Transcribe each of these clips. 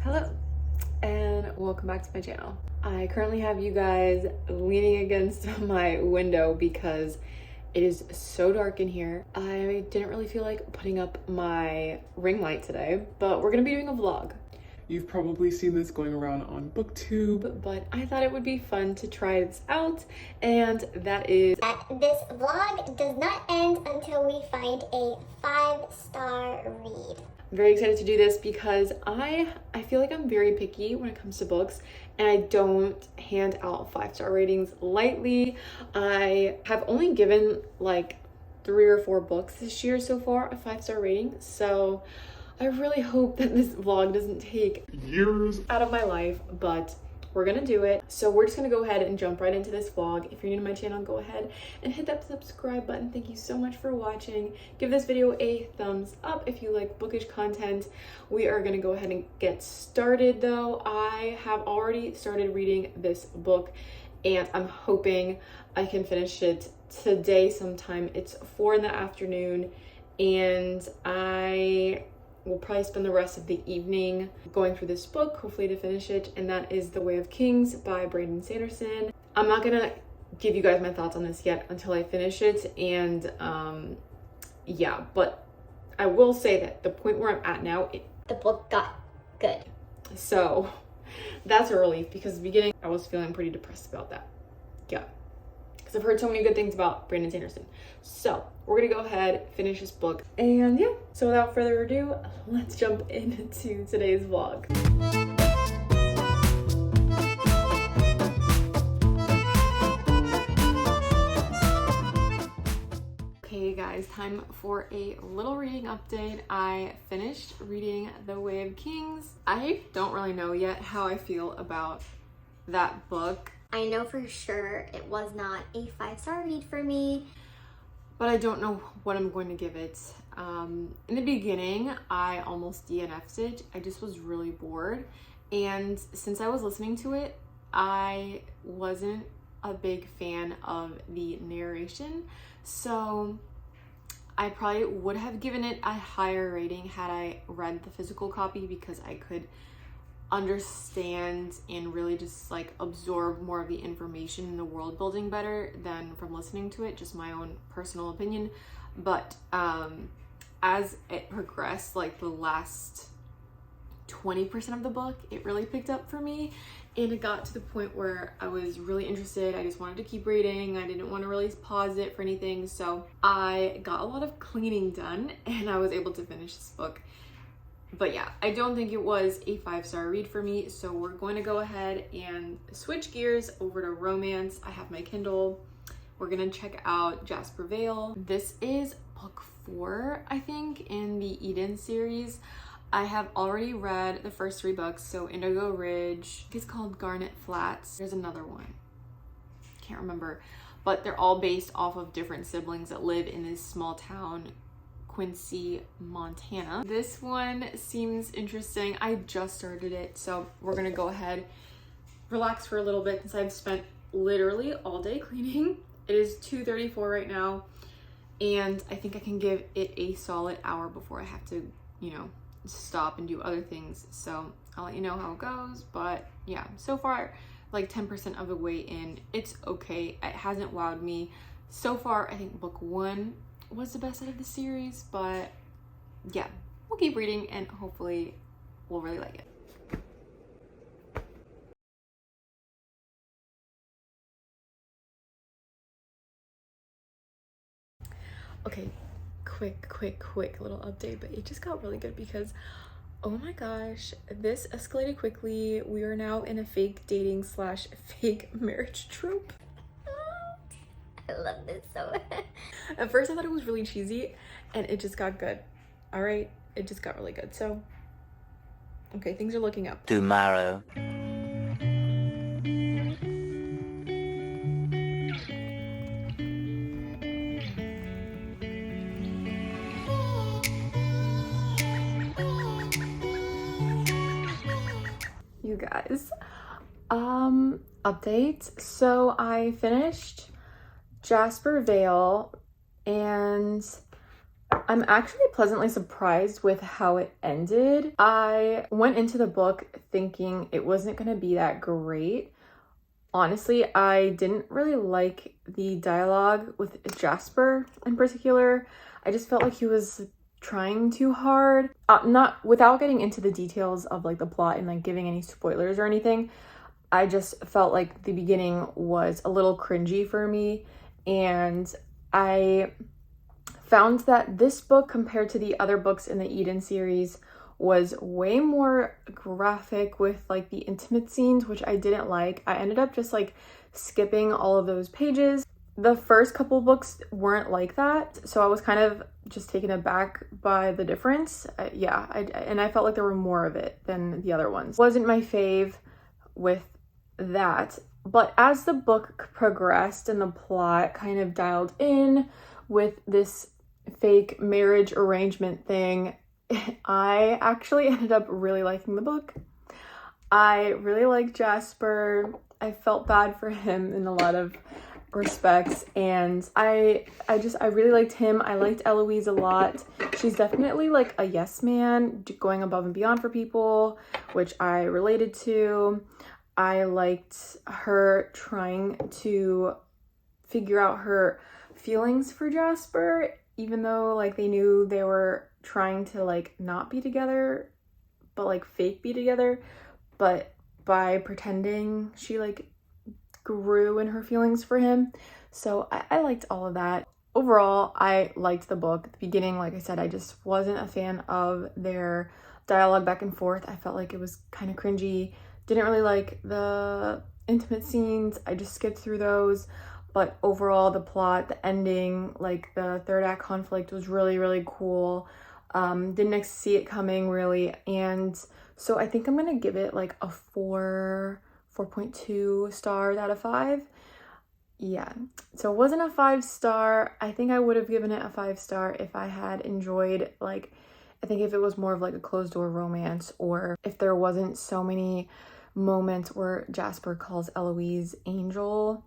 Hello and welcome back to my channel. I currently have you guys leaning against my window because it is so dark in here. I didn't really feel like putting up my ring light today, but we're gonna be doing a vlog. You've probably seen this going around on booktube, but I thought it would be fun to try this out, and that is that this vlog does not end until we find a 5-star read. I'm very excited to do this because I feel like I'm very picky when it comes to books, and I don't hand out 5-star ratings lightly. I have only given like 3 or 4 books this year so far a 5-star rating, so I really hope that this vlog doesn't take years out of my life, but we're gonna do it. So we're just gonna go ahead and jump right into this vlog. If you're new to my channel, go ahead and hit that subscribe button. Thank you so much for watching. Give this video a thumbs up if you like bookish content. We are gonna go ahead and get started though. I have already started reading this book and I'm hoping I can finish it today sometime. It's 4 in the afternoon and we'll probably spend the rest of the evening going through this book, hopefully to finish it, and that is The Way of Kings by Brandon Sanderson. I'm not gonna give you guys my thoughts on this yet until I finish it, and yeah, but I will say that the point where I'm at now, the book got good. So that's a relief, because at the beginning I was feeling pretty depressed about that. Yeah, because I've heard so many good things about Brandon Sanderson. So we're gonna go ahead, finish this book, and yeah, so without further ado, let's jump into today's vlog. Okay guys, time for a little reading update. I finished reading The Way of Kings. I don't really know yet how I feel about that book. I know for sure it was not a 5-star read for me, but I don't know what I'm going to give it. In the beginning, I almost DNF'd it. I just was really bored. And since I was listening to it, I wasn't a big fan of the narration. So I probably would have given it a higher rating had I read the physical copy, because I could understand and really just like absorb more of the information in the world building better than from listening to it, just my own personal opinion. But as it progressed, like the last 20% of the book, it really picked up for me, and it got to the point where I was really interested. I just wanted to keep reading. I didn't want to really pause it for anything, so I got a lot of cleaning done and I was able to finish this book. But yeah, I don't think it was a 5-star read for me, so we're going to go ahead and switch gears over to romance. I have my Kindle. We're gonna check out Jasper Vale. This is book 4, I think, in the Eden series. I have already read the first 3 books, so Indigo Ridge, it's called Garnet Flats. There's another one, can't remember, but they're all based off of different siblings that live in this small town, Quincy, Montana. This one seems interesting. I just started it, so we're gonna go ahead, relax for a little bit since I've spent literally all day cleaning. It is 2:34 right now, and I think I can give it a solid hour before I have to, you know, stop and do other things. So I'll let you know how it goes. But yeah, so far, like 10% of the way in, it's okay. It hasn't wowed me. So far, I think book 1 was the best out of the series, but yeah, we'll keep reading and hopefully we'll really like it. Okay, quick little update, but it just got really good because, oh my gosh, this escalated quickly. We are now in a fake dating / fake marriage trope. I love this so. At first I thought it was really cheesy, and it just got good. All right, it just got really good. So okay, things are looking up. Tomorrow. You guys, update. So I finished Jasper Vale, and I'm actually pleasantly surprised with how it ended. I went into the book thinking it wasn't going to be that great. Honestly, I didn't really like the dialogue with Jasper in particular. I just felt like he was trying too hard. Not without getting into the details of like the plot and like giving any spoilers or anything. I just felt like the beginning was a little cringy for me, and I found that this book compared to the other books in the Eden series was way more graphic with like the intimate scenes, which I didn't like. I ended up just like skipping all of those pages. The first couple books weren't like that, so I was kind of just taken aback by the difference. And I felt like there were more of it than the other ones. Wasn't my fave with that, but as the book progressed and the plot kind of dialed in with this fake marriage arrangement thing, I actually ended up really liking the book. I really like Jasper. I felt bad for him in a lot of respects, and I really liked him. I liked Eloise a lot. She's definitely like a yes man, going above and beyond for people, which I related to. I liked her trying to figure out her feelings for Jasper, even though like they knew they were trying to like not be together, but like fake be together, but by pretending she like grew in her feelings for him. So I liked all of that. Overall, I liked the book. At the beginning, like I said, I just wasn't a fan of their dialogue back and forth. I felt like it was kind of cringy. Didn't really like the intimate scenes. I just skipped through those. But overall, the plot, the ending, like the third act conflict was really, really cool. Didn't see it coming really. And so I think I'm going to give it like a 4.2 stars out of 5. Yeah, so it wasn't a 5-star. I think I would have given it a 5-star if I had enjoyed, like, I think if it was more of like a closed door romance, or if there wasn't so many moments where Jasper calls Eloise Angel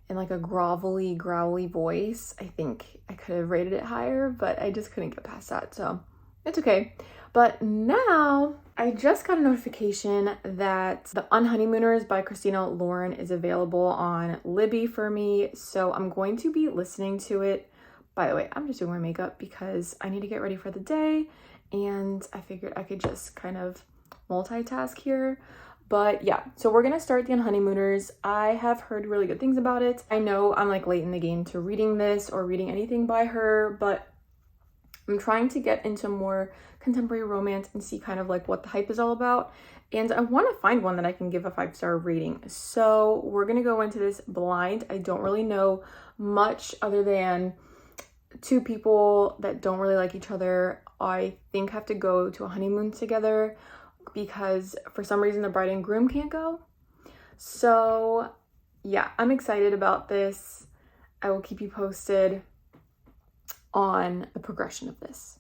in like a grovelly, growly voice. I think I could have rated it higher, but I just couldn't get past that, so it's okay. But now I just got a notification that the Unhoneymooners by Christina Lauren is available on Libby for me, so I'm going to be listening to it. By the way, I'm just doing my makeup because I need to get ready for the day, and I figured I could just kind of multitask here. But yeah, so we're gonna start the Unhoneymooners. I have heard really good things about it. I know I'm like late in the game to reading this or reading anything by her, but I'm trying to get into more contemporary romance and see kind of like what the hype is all about. And I want to find one that I can give a 5-star rating. So we're going to go into this blind. I don't really know much other than 2 people that don't really like each other. I think have to go to a honeymoon together because for some reason the bride and groom can't go. So yeah, I'm excited about this. I will keep you posted on the progression of this.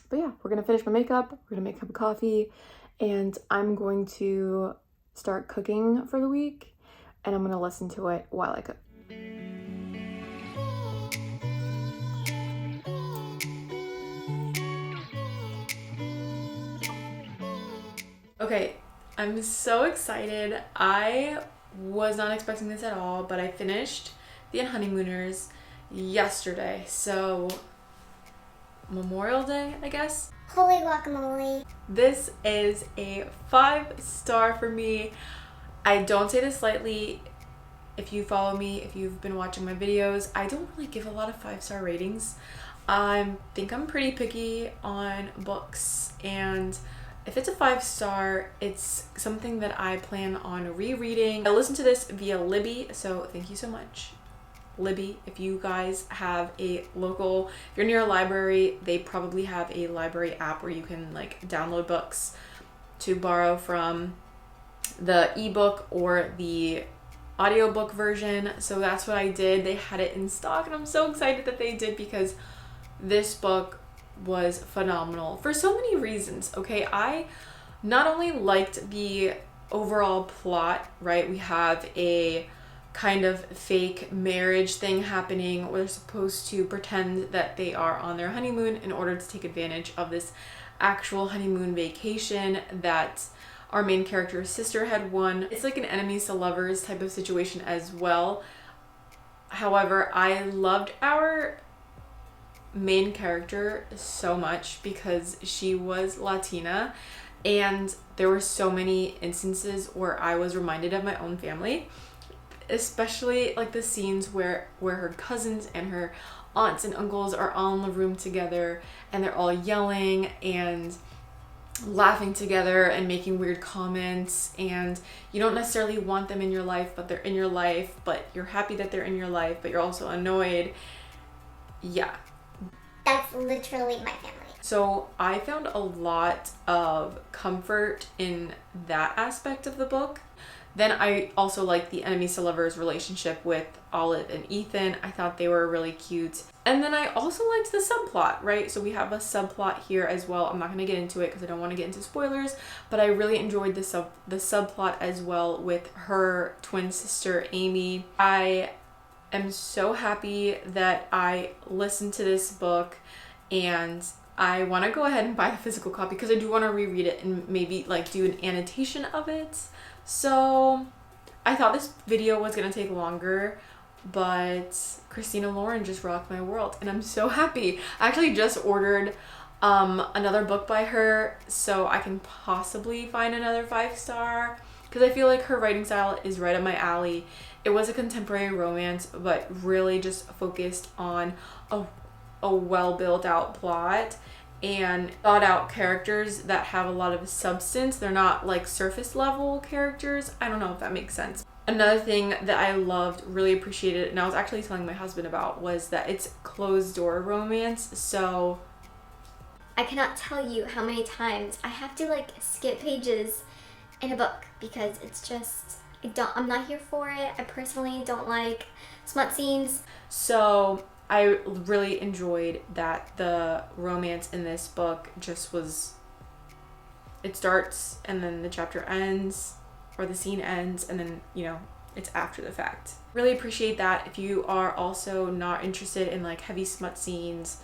But yeah, we're gonna finish my makeup, we're gonna make a cup of coffee, and I'm going to start cooking for the week, and I'm gonna listen to it while I cook. Okay, I'm so excited. I was not expecting this at all, but I finished the Unhoneymooners yesterday, so Memorial Day, I guess. Holy guacamole. This is a 5-star for me. I don't say this lightly. If you follow me, if you've been watching my videos, I don't really give a lot of 5-star ratings. I think I'm pretty picky on books, and if it's a 5-star, it's something that I plan on rereading. I listened to this via Libby, so thank you so much, Libby. If you guys have a local, if you're near a library, they probably have a library app where you can like download books to borrow from the ebook or the audiobook version. So that's what I did. They had it in stock, and I'm so excited that they did because this book was phenomenal for so many reasons. Okay, I not only liked the overall plot, right? We have a kind of fake marriage thing happening where they're supposed to pretend that they are on their honeymoon in order to take advantage of this actual honeymoon vacation that our main character's sister had won. It's like an enemies to lovers type of situation as well. However, I loved our main character so much because she was Latina, and there were so many instances where I was reminded of my own family, especially like the scenes where her cousins and her aunts and uncles are all in the room together and they're all yelling and laughing together and making weird comments, and you don't necessarily want them in your life, but they're in your life, but you're happy that they're in your life, but you're also annoyed. Yeah. That's literally my family. So I found a lot of comfort in that aspect of the book. Then I also liked the enemies to lovers relationship with Olive and Ethan. I thought they were really cute. And then I also liked the subplot, right? So we have a subplot here as well. I'm not going to get into it because I don't want to get into spoilers, but I really enjoyed the subplot as well with her twin sister, Amy. I am so happy that I listened to this book, and I want to go ahead and buy the physical copy because I do want to reread it and maybe like do an annotation of it. So I thought this video was going to take longer, but Christina Lauren just rocked my world and I'm so happy. I actually just ordered another book by her so I can possibly find another 5-star because I feel like her writing style is right up my alley. It was a contemporary romance, but really just focused on a well built out plot and thought out characters that have a lot of substance. They're not like surface level characters. I don't know if that makes sense. Another thing that I loved, really appreciated, and I was actually telling my husband about, was that it's closed door romance. So I cannot tell you how many times I have to like skip pages in a book because it's just, I'm not here for it. I personally don't like smut scenes. So I really enjoyed that the romance in this book just was, it starts and then the chapter ends, or the scene ends, and then, you know, it's after the fact. Really appreciate that. If you are also not interested in like heavy smut scenes,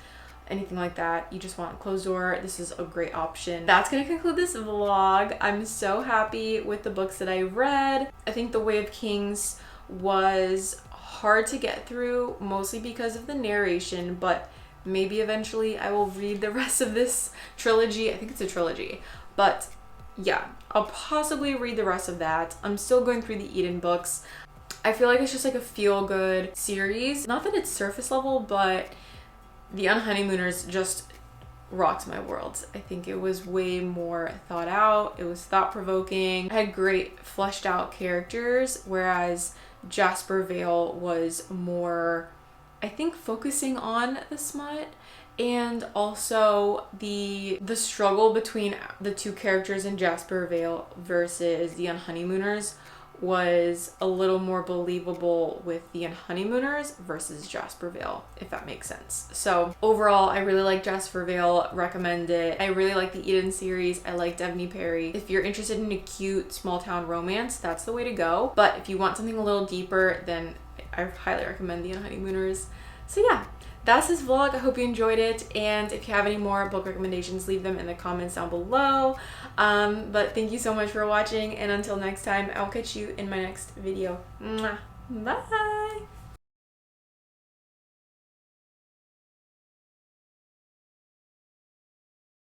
anything like that, you just want closed door, this is a great option. That's gonna conclude this vlog. I'm so happy with the books that I read. I think The Way of Kings was hard to get through, mostly because of the narration, but maybe eventually I will read the rest of this trilogy. I think it's a trilogy, but yeah, I'll possibly read the rest of that. I'm still going through the Eden books. I feel like it's just like a feel-good series. Not that it's surface level, but the Unhoneymooners just rocked my world. I think it was way more thought out. It was thought-provoking. I had great fleshed out characters, whereas Jasper Vale was more, I think, focusing on the smut and also the struggle between the two characters in Jasper Vale versus the Unhoneymooners was a little more believable with the Unhoneymooners versus Jasper Vale, if that makes sense. So overall, I really like Jasper Vale, recommend it. I really like the Eden series. I like Devney Perry. If you're interested in a cute small town romance, that's the way to go. But if you want something a little deeper, then I highly recommend the Unhoneymooners. So yeah, that's this vlog. I hope you enjoyed it, and if you have any more book recommendations, leave them in the comments down below. But thank you so much for watching, and until next time, I'll catch you in my next video. Mwah. Bye!